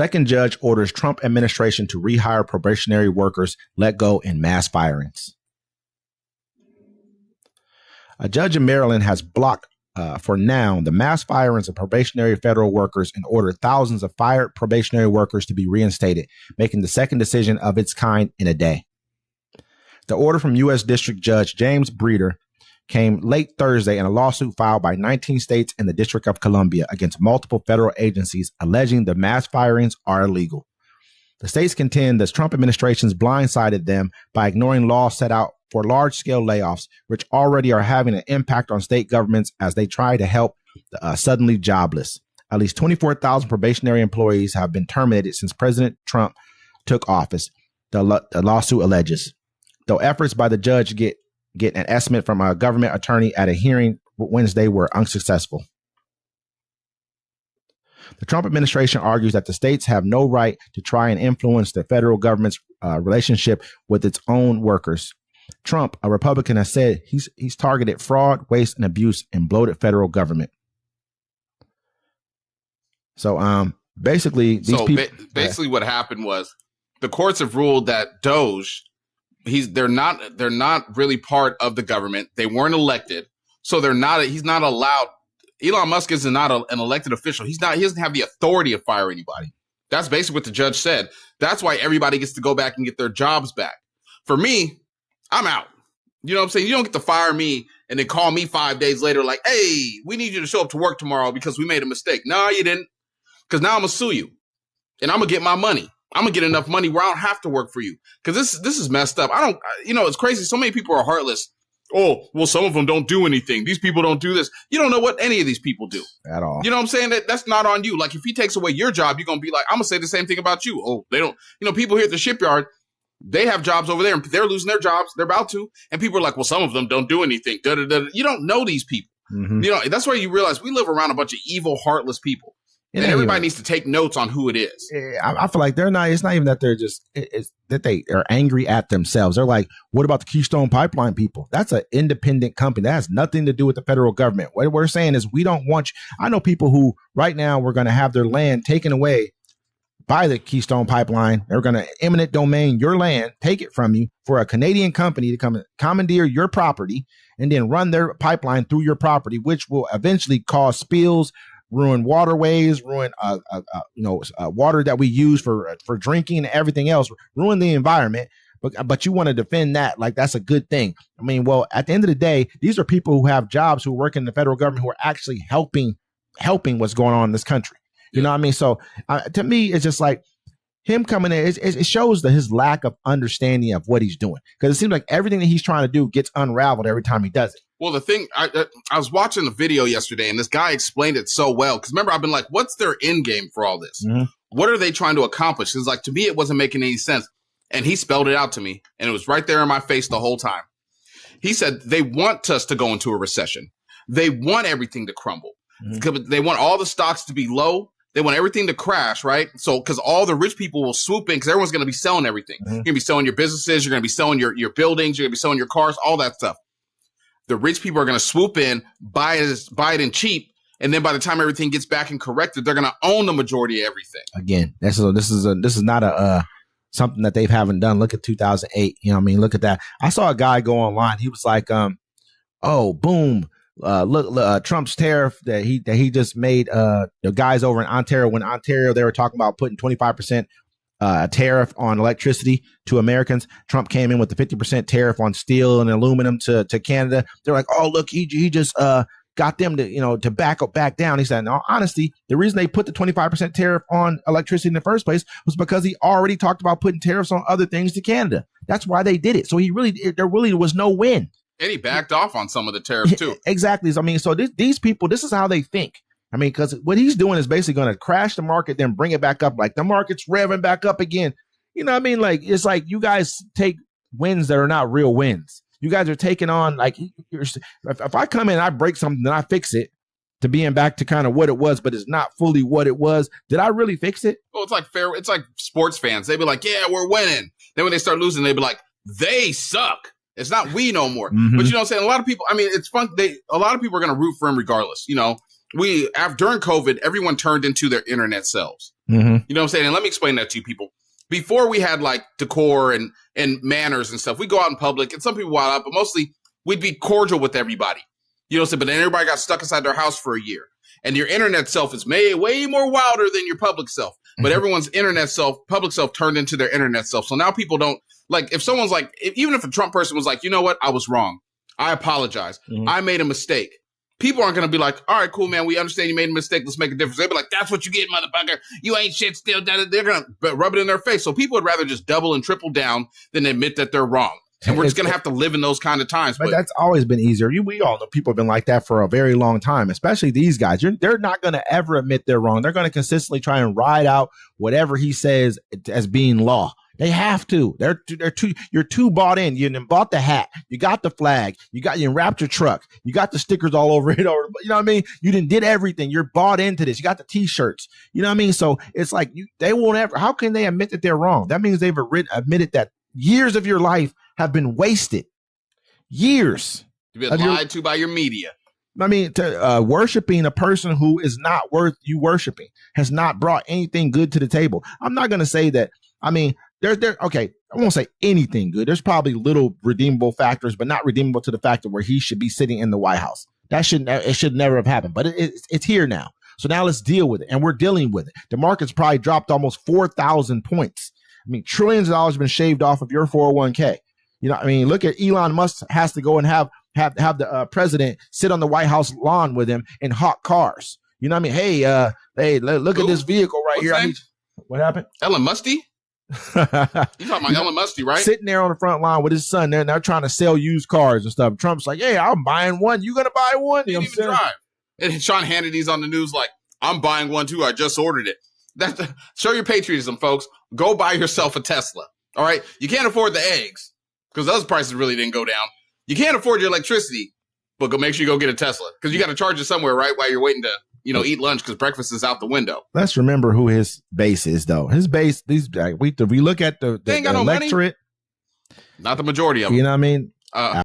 Second judge orders Trump administration to rehire probationary workers let go in mass firings. A judge in Maryland has blocked for now the mass firings of probationary federal workers and ordered thousands of fired probationary workers to be reinstated, making the second decision of its kind in a day. The order from U.S. District Judge James Breeder came late Thursday in a lawsuit filed by 19 states and the District of Columbia against multiple federal agencies alleging the mass firings are illegal. The states contend the Trump administration's blindsided them by ignoring laws set out for large-scale layoffs, which already are having an impact on state governments as they try to help the suddenly jobless. At least 24,000 probationary employees have been terminated since President Trump took office, the lawsuit alleges. Though efforts by the judge to get an estimate from a government attorney at a hearing Wednesday were unsuccessful. The Trump administration argues that the states have no right to try and influence the federal government's relationship with its own workers. Trump, a Republican, has said he's targeted fraud, waste, and abuse in bloated federal government. So basically, basically what happened was the courts have ruled that Doge, they're not really part of the government. They weren't elected, so he's not allowed. Elon Musk is not an elected official. He doesn't have the authority to fire anybody. That's basically what the judge said. That's why everybody gets to go back and get their jobs back. For me, I'm out. You know what I'm saying? You don't get to fire me and then call me 5 days later like, hey, we need you to show up to work tomorrow because we made a mistake. No, you didn't. Because now I'm going to sue you. And I'm going to get my money. I'm going to get enough money where I don't have to work for you. Because this is messed up. It's crazy. So many people are heartless. Oh, well, some of them don't do anything. These people don't do this. You don't know what any of these people do. At all. You know what I'm saying? That's not on you. Like, if he takes away your job, you're going to be like, I'm going to say the same thing about you. Oh, they don't. People here at the shipyard, they have jobs over there and they're losing their jobs. They're about to. And people are like, well, some of them don't do anything. You don't know these people. Mm-hmm. That's where you realize we live around a bunch of evil, heartless people. And everybody needs to take notes on who it is. I feel like it's not even that they're just, it's that they are angry at themselves. They're like, what about the Keystone Pipeline people? That's an independent company. That has nothing to do with the federal government. What we're saying is we don't want you. I know people who right now we're going to have their land taken away by the Keystone Pipeline. They're going to eminent domain your land, take it from you for a Canadian company to come and commandeer your property and then run their pipeline through your property, which will eventually cause spills, ruin waterways, ruin water that we use for drinking and everything else, ruin the environment. But you want to defend that like that's a good thing. I mean, well, at the end of the day, these are people who have jobs who work in the federal government who are actually helping what's going on in this country. You know what I mean? So to me, it's just like him coming in. It shows his lack of understanding of what he's doing, because it seems like everything that he's trying to do gets unraveled every time he does it. Well, the thing, I was watching a video yesterday and this guy explained it so well. Because remember, I've been like, what's their end game for all this? Mm-hmm. What are they trying to accomplish? It's like, to me, it wasn't making any sense. And he spelled it out to me and it was right there in my face the whole time. He said they want us to go into a recession. They want everything to crumble. Mm-hmm. They want all the stocks to be low. They want everything to crash, right? So, because all the rich people will swoop in because everyone's going to be selling everything. Mm-hmm. You're going to be selling your businesses. You're going to be selling your buildings. You're going to be selling your cars, all that stuff. The rich people are going to swoop in, buy it in cheap, and then by the time everything gets back and corrected, they're going to own the majority of everything. Again, this is not a something that they haven't done. Look at 2008. You know what I mean? Look at that. I saw a guy go online. He was like, oh, boom. Look, Trump's tariff that he just made the guys over in Ontario, when Ontario, they were talking about putting 25% tariff on electricity to Americans. Trump came in with the 50% tariff on steel and aluminum to Canada. They're like, oh, look, he just got them to back down. He said, in all honesty, the reason they put the 25% tariff on electricity in the first place was because he already talked about putting tariffs on other things to Canada. That's why they did it. So there really was no win. And he backed off on some of the tariffs too. Exactly. I mean, so these people, this is how they think. I mean, because what he's doing is basically going to crash the market, then bring it back up. Like the market's revving back up again. You know what I mean? Like, it's like you guys take wins that are not real wins. You guys are taking on, like, if I come in and I break something, then I fix it to being back to kind of what it was, but it's not fully what it was. Did I really fix it? Well, it's like sports fans. They'd be like, yeah, we're winning. Then when they start losing, they'd be like, they suck. It's not we no more. Mm-hmm. But you know what I'm saying? A lot of people, I mean, it's fun. A lot of people are going to root for him regardless. You know, during COVID, everyone turned into their internet selves. Mm-hmm. You know what I'm saying? And let me explain that to you people. Before we had like decor and manners and stuff, we go out in public and some people wild out, but mostly we'd be cordial with everybody. You know what I'm saying? But then everybody got stuck inside their house for a year. And your internet self is way more wilder than your public self. But everyone's internet self, public self turned into their internet self. So now people don't, like, if someone's like, even if a Trump person was like, you know what? I was wrong. I apologize. I made a mistake. People aren't going to be like, all right, cool, man. We understand you made a mistake. Let's make a difference. They'll be like, that's what you get, motherfucker. You ain't shit still. They're going to rub it in their face. So people would rather just double and triple down than admit that they're wrong. And we're just going to have to live in those kind of times. But that's always been easier. We all know people have been like that for a very long time, especially these guys. They're not going to ever admit they're wrong. They're going to consistently try and ride out whatever he says as being law. They have to. You're too bought in. You bought the hat. You got the flag. You wrapped your truck. You got the stickers all over it. You know what I mean? You did everything. You're bought into this. You got the t-shirts. You know what I mean? So it's like they won't ever. How can they admit that they're wrong? That means they've admitted that years of your life have been wasted. Years. You've been lied to by your media. I mean, worshiping a person who is not worth you worshiping has not brought anything good to the table. I'm not going to say that. I mean, okay, I won't say anything good. There's probably little redeemable factors, but not redeemable to the fact of where he should be sitting in the White House. It should never have happened, but it's here now. So now let's deal with it. And we're dealing with it. The market's probably dropped almost 4,000 points. I mean, trillions of dollars have been shaved off of your 401k. You know, I mean, look at Elon Musk has to go and have the president sit on the White House lawn with him in hot cars. You know what I mean? Hey, look at this vehicle right here. What happened? Elon Musty? You talking about Elon Musty, right? Sitting there on the front line with his son there, and they're trying to sell used cars and stuff. Trump's like, "Hey, I'm buying one. You gonna buy one?" He didn't even drive. And Sean Hannity's on the news like, "I'm buying one too. I just ordered it." Show your patriotism, folks. Go buy yourself a Tesla. All right, you can't afford the eggs because those prices really didn't go down. You can't afford your electricity, but go make sure you go get a Tesla because you got to charge it somewhere, right? While you're waiting to eat lunch because breakfast is out the window. Let's remember who his base is, though. His base, we look at the they ain't got no electorate. money. Not the majority of them. You know what I mean?